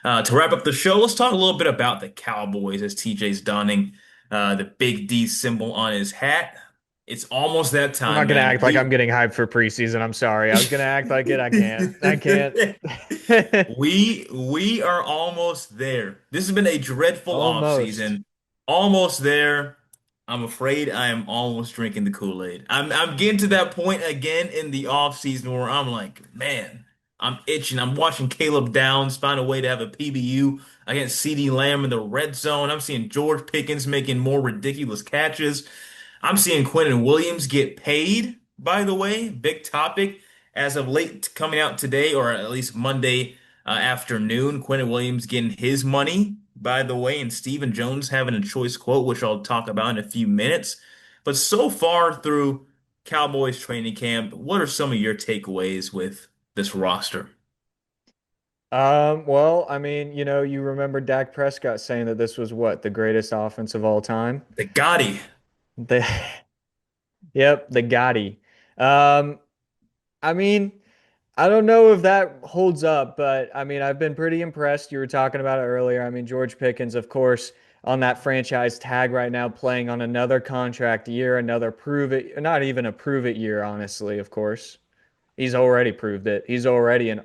To wrap up the show, let's talk a little bit about the Cowboys as TJ's donning the big D symbol on his hat. It's almost that I'm time, not gonna man. act like I'm getting hyped for preseason. I'm sorry. I was gonna act like it. I can't. I can't. We are almost there. This has been a dreadful Almost. offseason. Almost there. I'm afraid I am almost drinking the Kool-Aid. I'm getting to that point again in the offseason where I'm like, man, I'm itching. I'm watching Caleb Downs find a way to have a PBU against CeeDee Lamb in the red zone. I'm seeing George Pickens making more ridiculous catches. I'm seeing Quinnen Williams get paid, by the way. Big topic as of late coming out today, or at least Monday afternoon. Quinnen Williams getting his money, by the way, and Stephen Jones having a choice quote, which I'll talk about in a few minutes. But so far through Cowboys training camp, what are some of your takeaways with this roster? Well, I mean, you remember Dak Prescott saying that this was what, the greatest offense of all time? The Gotti. The Yep, the Gotti. Um, I mean, I don't know if that holds up, but I mean, I've been pretty impressed. You were talking about it earlier. I mean, George Pickens, of course, on that franchise tag right now, playing on another contract year, another prove it, not even a prove it year, honestly, of course. He's already proved it. He's already an,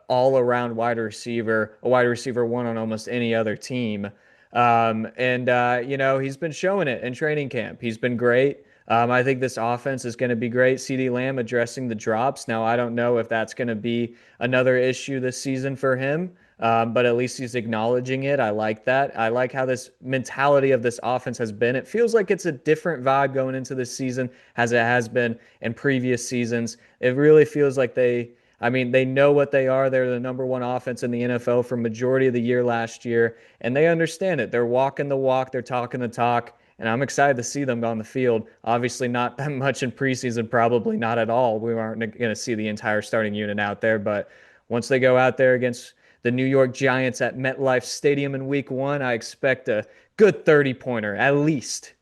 all around wide receiver, a wide receiver one on almost any other team. He's been showing it in training camp. He's been great. I think this offense is going to be great. CeeDee Lamb addressing the drops. Now, I don't know if that's going to be another issue this season for him, but at least he's acknowledging it. I like that. I like how this mentality of this offense has been. It feels like it's a different vibe going into this season as it has been in previous seasons. It really feels like they know what they are. They're the number one offense in the NFL for majority of the year last year, and they understand it. They're walking the walk, they're talking the talk, and I'm excited to see them on the field. Obviously, not that much in preseason, probably not at all. We aren't going to see the entire starting unit out there, but once they go out there against the New York Giants at MetLife Stadium in week one, I expect a good 30-pointer at least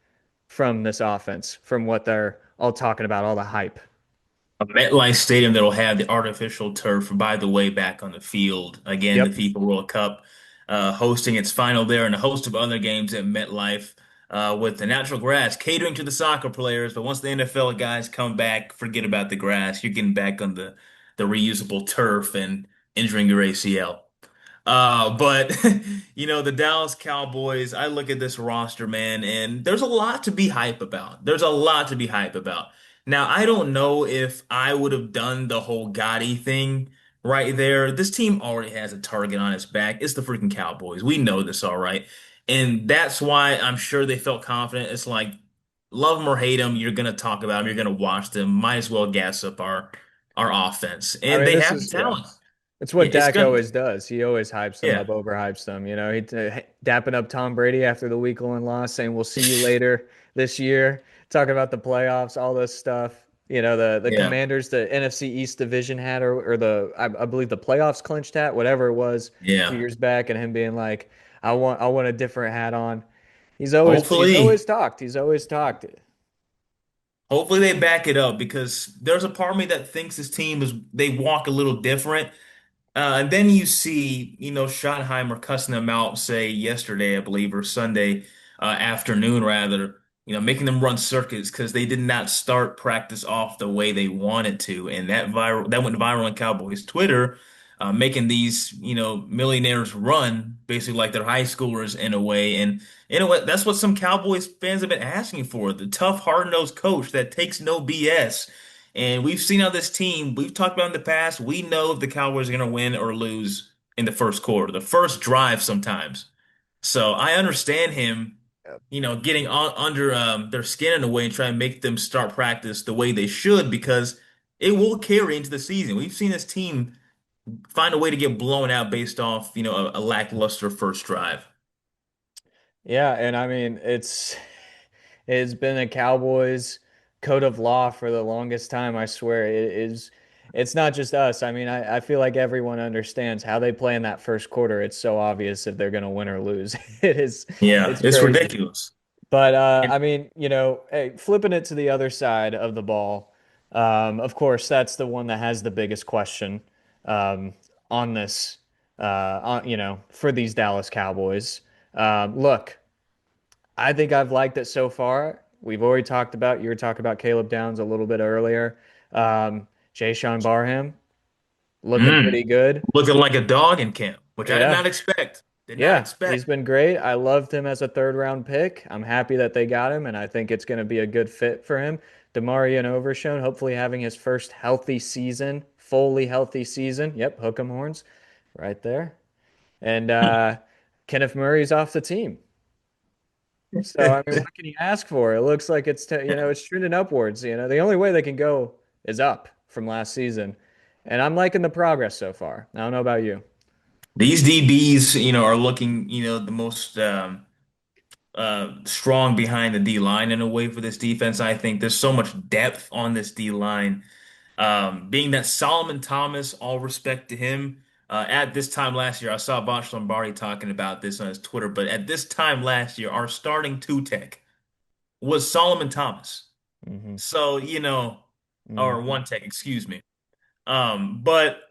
from this offense, from what they're all talking about, all the hype. A MetLife Stadium that'll have the artificial turf, by the way, back on the field. Again, the Yep. FIFA World Cup hosting its final there and a host of other games at MetLife with the natural grass catering to the soccer players. But once the NFL guys come back, forget about the grass. You're getting back on the reusable turf and injuring your ACL. But the Dallas Cowboys, I look at this roster, man, and there's a lot to be hype about. There's a lot to be hype about. Now, I don't know if I would have done the whole Gotti thing right there. This team already has a target on its back. It's the freaking Cowboys. We know this, all right. And that's why I'm sure they felt confident. It's like, love them or hate them, you're gonna talk about them, you're gonna watch them. Might as well gas up our offense. I And mean, they this have the is, yeah. talent. It's Yeah, what it's Dak gonna, always does. He always hypes them up, yeah. overhypes them. He dapping up Tom Brady after the week one loss, saying we'll see you later this year, talking about the playoffs, all this stuff. The Yeah, Commanders, the NFC East division hat, or I believe the playoffs clinched hat, whatever it was, a few yeah. years back, and him being like, I want a different hat on. He's always Hopefully, talked. He's always talked. hopefully they back it up because there's a part of me that thinks this team is they walk a little different. And then you see, Schottenheimer cussing them out, say yesterday, I believe, or Sunday afternoon, rather, making them run circuits because they did not start practice off the way they wanted to, and that went viral on Cowboys Twitter, making these, millionaires run basically like they're high schoolers in a way, and in a way, that's what some Cowboys fans have been asking for, the tough, hard-nosed coach that takes no BS. And we've seen how this team, we've talked about in the past, we know if the Cowboys are going to win or lose in the first quarter, the first drive sometimes. So I understand him, getting under their skin in a way and trying to make them start practice the way they should because it will carry into the season. We've seen this team find a way to get blown out based off, a lackluster first drive. Yeah, and I mean it's been a Cowboys code of law for the longest time. I swear it's not just us. I mean, I feel like everyone understands how they play in that first quarter. It's so obvious if they're gonna win or lose. Yeah, It's it's crazy. ridiculous. But And I mean, hey, flipping it to the other side of the ball, of course, that's the one that has the biggest question um, on this for these Dallas Cowboys. Look, I think I've liked it so far. We've already talked about, you were talking about Caleb Downs a little bit earlier. Jay Sean Barham looking Mm. pretty good. Looking like a dog in camp, which I did Yeah. not expect. Did not Yeah, expect. he's been great. I loved him as a third round pick. I'm happy that they got him, and I think it's going to be a good fit for him. Demarion Overshone, hopefully having his first healthy season, fully healthy season. Yep, hook 'em horns right there. And Kenneth Murray's off the team. So I mean, what can you ask for? It looks like it's trending upwards. The only way they can go is up from last season, and I'm liking the progress so far. I don't know about you. These DBs, are looking, the most strong behind the D line in a way for this defense. I think there's so much depth on this D line. Being that Solomon Thomas, all respect to him. At this time last year, I saw Vosh Lombardi talking about this on his Twitter, but at this time last year, our starting two tech was Solomon Thomas. Hmm. So, or Hmm. one tech, excuse me. But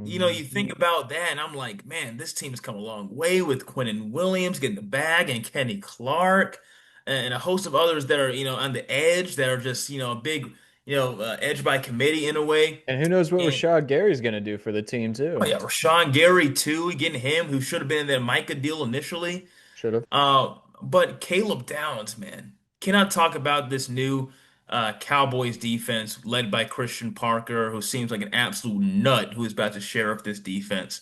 you Hmm. think about that, and I'm like, man, this team has come a long way with Quinnen Williams getting the bag and Kenny Clark and a host of others that are, on the edge that are just, a big, edge by committee in a way. And who knows what And Rashad Gary's going to do for the team oh too. yeah, Rashawn Gary too, getting him who should have been in that Micah deal initially. Should have. But Caleb Downs, man, cannot talk about this new Cowboys defense led by Christian Parker, who seems like an absolute nut who is about to sheriff this defense.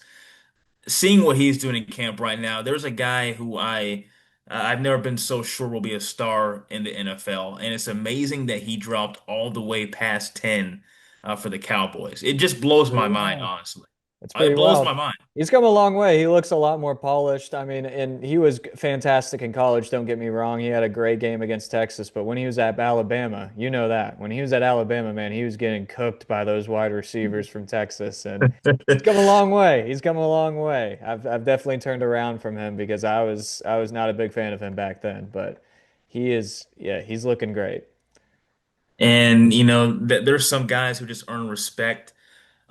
Seeing what he's doing in camp right now, there's a guy who I've never been so sure will be a star in the NFL, and it's amazing that he dropped all the way past 10 for the Cowboys. It just blows Pretty my mind, wild. honestly. It's It pretty blows wild. my mind. He's come a long way. He looks a lot more polished. I mean, and he was fantastic in college, don't get me wrong. He had a great game against Texas, but when he was at Alabama, you know that. When he was at Alabama, man, he was getting cooked by those wide receivers from Texas, and he's come a long way. He's come a long way. I've definitely turned around from him because I was not a big fan of him back then, but yeah, he's looking great. And there's some guys who just earn respect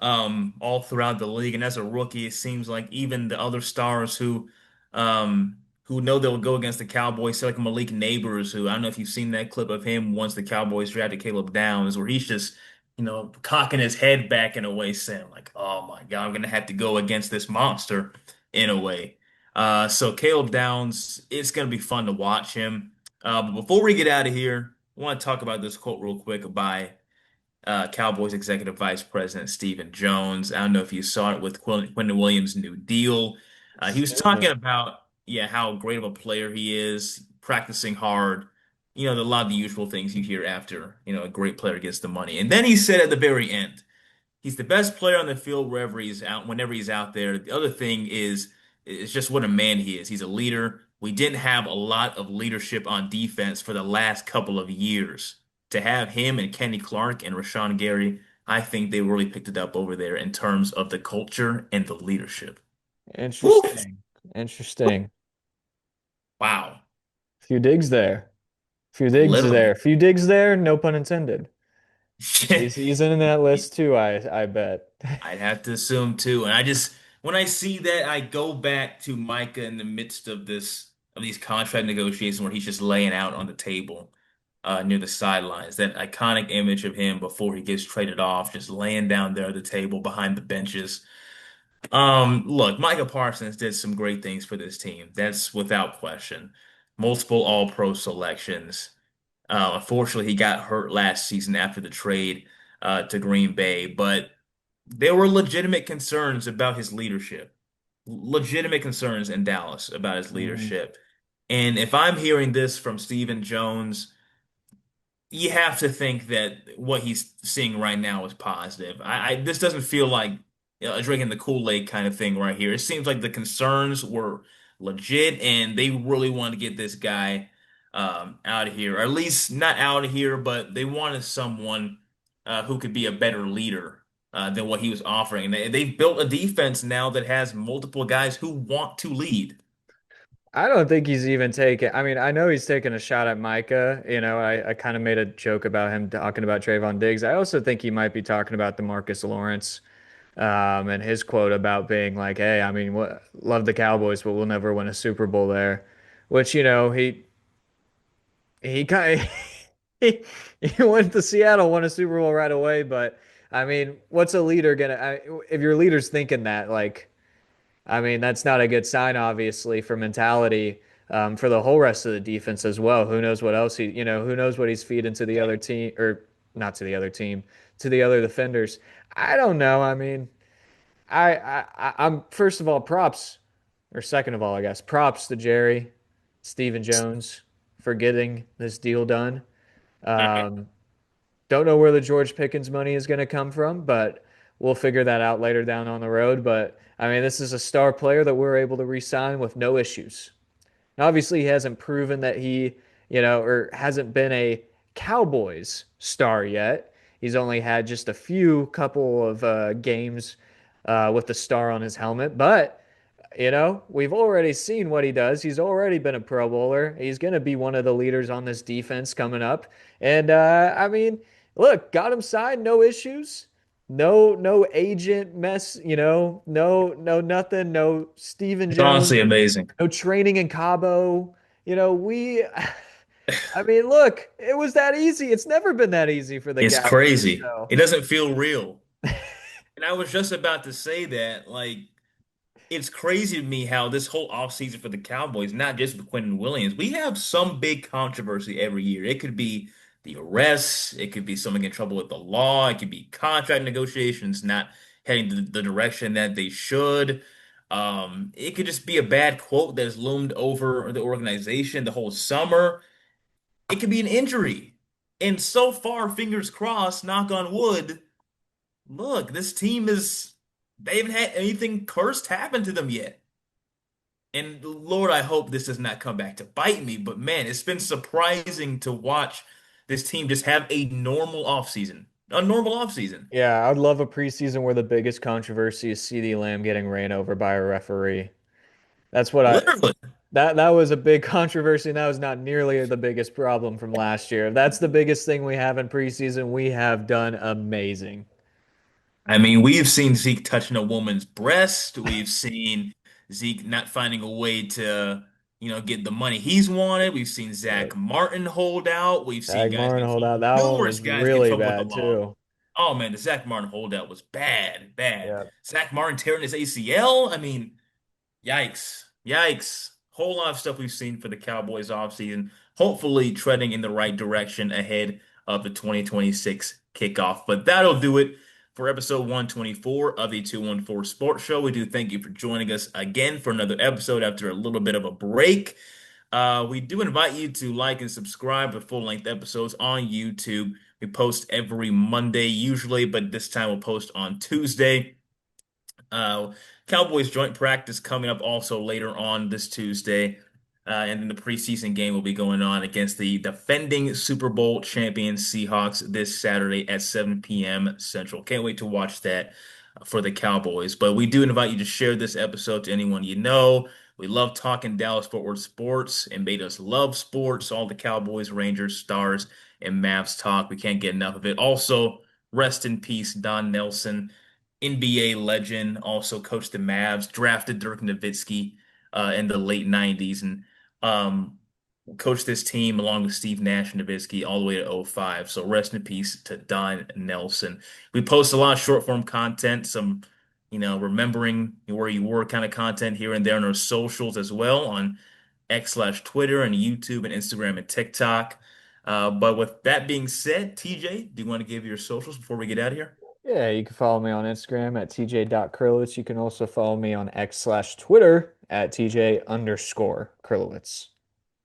all throughout the league. And as a rookie, it seems like even the other stars who know they'll go against the Cowboys, say like Malik Neighbors, who I don't know if you've seen that clip of him once the Cowboys drafted Caleb Downs, where he's just cocking his head back in a way, saying like, "Oh my God, I'm gonna have to go against this monster," in a way. So Caleb Downs, it's gonna be fun to watch him. But before we get out of here, I want to talk about this quote real quick by Cowboys executive vice president Stephen Jones. I don't know if you saw it with Quinnen Williams' new deal. He was Seen talking it. about, yeah, how great of a player he is, practicing hard, a lot of the usual things you hear after, a great player gets the money. And then he said at the very end, he's the best player on the field wherever he's out, whenever he's out there. The other thing is just what a man he is. He's a leader. We didn't have a lot of leadership on defense for the last couple of years. To have him and Kenny Clark and Rashawn Gary, I think they really picked it up over there in terms of the culture and the leadership. Woo! Interesting. Interesting. Wow. Few digs there. Few digs there. Literally. Few digs there, no pun intended. He's in that list too, I bet. I'd have to assume too. And when I see that, I go back to Micah in the midst of these contract negotiations where he's just laying out on the table near the sidelines. That iconic image of him before he gets traded off, just laying down there at the table behind the benches. Look, Micah Parsons did some great things for this team. That's without question. Multiple All-Pro selections. Unfortunately, he got hurt last season after the trade to Green Bay, but there were legitimate concerns about his leadership, legitimate concerns in Dallas about his Mhm. leadership. And if I'm hearing this from Stephen Jones, you have to think that what he's seeing right now is positive. This doesn't feel like drinking the Kool-Aid kind of thing right here. It seems like the concerns were legit, and they really wanted to get this guy out of here, or at least not out of here, but they wanted someone who could be a better leader than what he was offering. And they've built a defense now that has multiple guys who want to lead. I don't think he's even taken. I mean, I know he's taking a shot at Micah. I kind of made a joke about him talking about Trayvon Diggs. I also think he might be talking about DeMarcus Lawrence. And his quote about being like, "Hey, I mean, what, love the Cowboys, but we'll never win a Super Bowl there," which he kind of he went to Seattle, won a Super Bowl right away. But I mean, what's a leader if your leader's thinking that, like, I mean, that's not a good sign, obviously, for mentality, for the whole rest of the defense as well. Who knows what else who knows what he's feeding to the other team, or not to the other team, to the other defenders. I don't know. I mean, I'm first of all props, or second of all, I guess props to Jerry, Stephen Jones for getting this deal done. Um, don't know where the George Pickens money is going to come from, but we'll figure that out later down on the road. But I mean, this is a star player that we're able to re-sign with no issues. Now, obviously, he hasn't proven that or hasn't been a Cowboys star yet. He's only had just a few couple of games with the star on his helmet, but we've already seen what he does. He's already been a Pro Bowler. He's going to be one of the leaders on this defense coming up. And I mean, look, got him signed, no issues. No agent mess, no nothing, no Stephen It's Jones, honestly amazing. no training in Cabo. We I mean, look, it was that easy. It's never been that easy for the It's Cowboys. crazy. So, It doesn't feel real. And I was just about to say that, like, it's crazy to me how this whole offseason for the Cowboys, not just with Quinnen Williams, we have some big controversy every year. It could be the arrests, it could be someone in trouble with the law, it could be contract negotiations not heading the direction that they should. It could just be a bad quote that's loomed over the organization the whole summer. It could be an injury. And so far, fingers crossed, knock on wood, look, this team is, they haven't had anything cursed happen to them yet. And Lord, I hope this does not come back to bite me. But man, it's been surprising to watch this team just have a normal offseason. A normal offseason. yeah, I'd love a preseason where the biggest controversy is CD Lamb getting ran over by a referee. That's what I Literally. that was a big controversy, and that was not nearly the biggest problem from last year. If that's the biggest thing we have in preseason, we have done amazing. I mean, we've seen Zeke touching a woman's breast. We've seen Zeke not finding a way to, get the money he's wanted. We've seen Yep. Zach Martin hold out. We've seen guys Dagmar get and in hold trouble, out. That one numerous was guys get in really trouble with the bad law. too. Oh man, the Zach Martin holdout was bad, bad. Yeah. Zach Martin tearing his ACL. I mean, yikes. Yikes. Whole lot of stuff we've seen for the Cowboys offseason. Hopefully treading in the right direction ahead of the 2026 kickoff. But that'll do it for episode 124 of the 214 Sports Show. We do thank you for joining us again for another episode after a little bit of a break. We do invite you to like and subscribe to full-length episodes on YouTube. We post every Monday usually, but this time we'll post on Tuesday. Uh, Cowboys joint practice coming up also later on this Tuesday. And then the preseason game will be going on against the defending Super Bowl champion Seahawks this Saturday at 7 p.m. Central. Can't wait to watch that for the Cowboys. But we do invite you to share this episode to anyone you know. We love talking Dallas Fort Worth sports and made us love sports. All the Cowboys, Rangers, Stars, and Mavs talk. We can't get enough of it. Also, rest in peace, Don Nelson. NBA legend, also coached the Mavs, drafted Dirk Nowitzki in the late 90s, and um, coached this team along with Steve Nash and Nowitzki all the way to '05. So rest in peace to Don Nelson. We post a lot of short form content, some, remembering where you were kind of content here and there on our socials as well on X/Twitter and YouTube and Instagram and TikTok. But with that being said, TJ, do you want to give your socials before we get out of here? Yeah, you can follow me on Instagram at tj.krilowicz. You can also follow me on X/Twitter at tj_Krilowicz.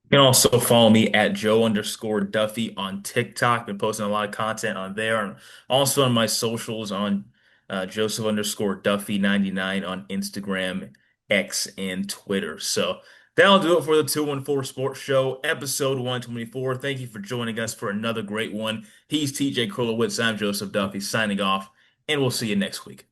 You can also follow me at Joe_Duffey on TikTok. Been posting a lot of content on there, and also on my socials on Joseph_Duffy99 on Instagram, X, and Twitter. So that'll do it for the 214 Sports Show, episode 124. Thank you for joining us for another great one. He's TJ Krulowitz. I'm Joseph Duffy signing off, and we'll see you next week.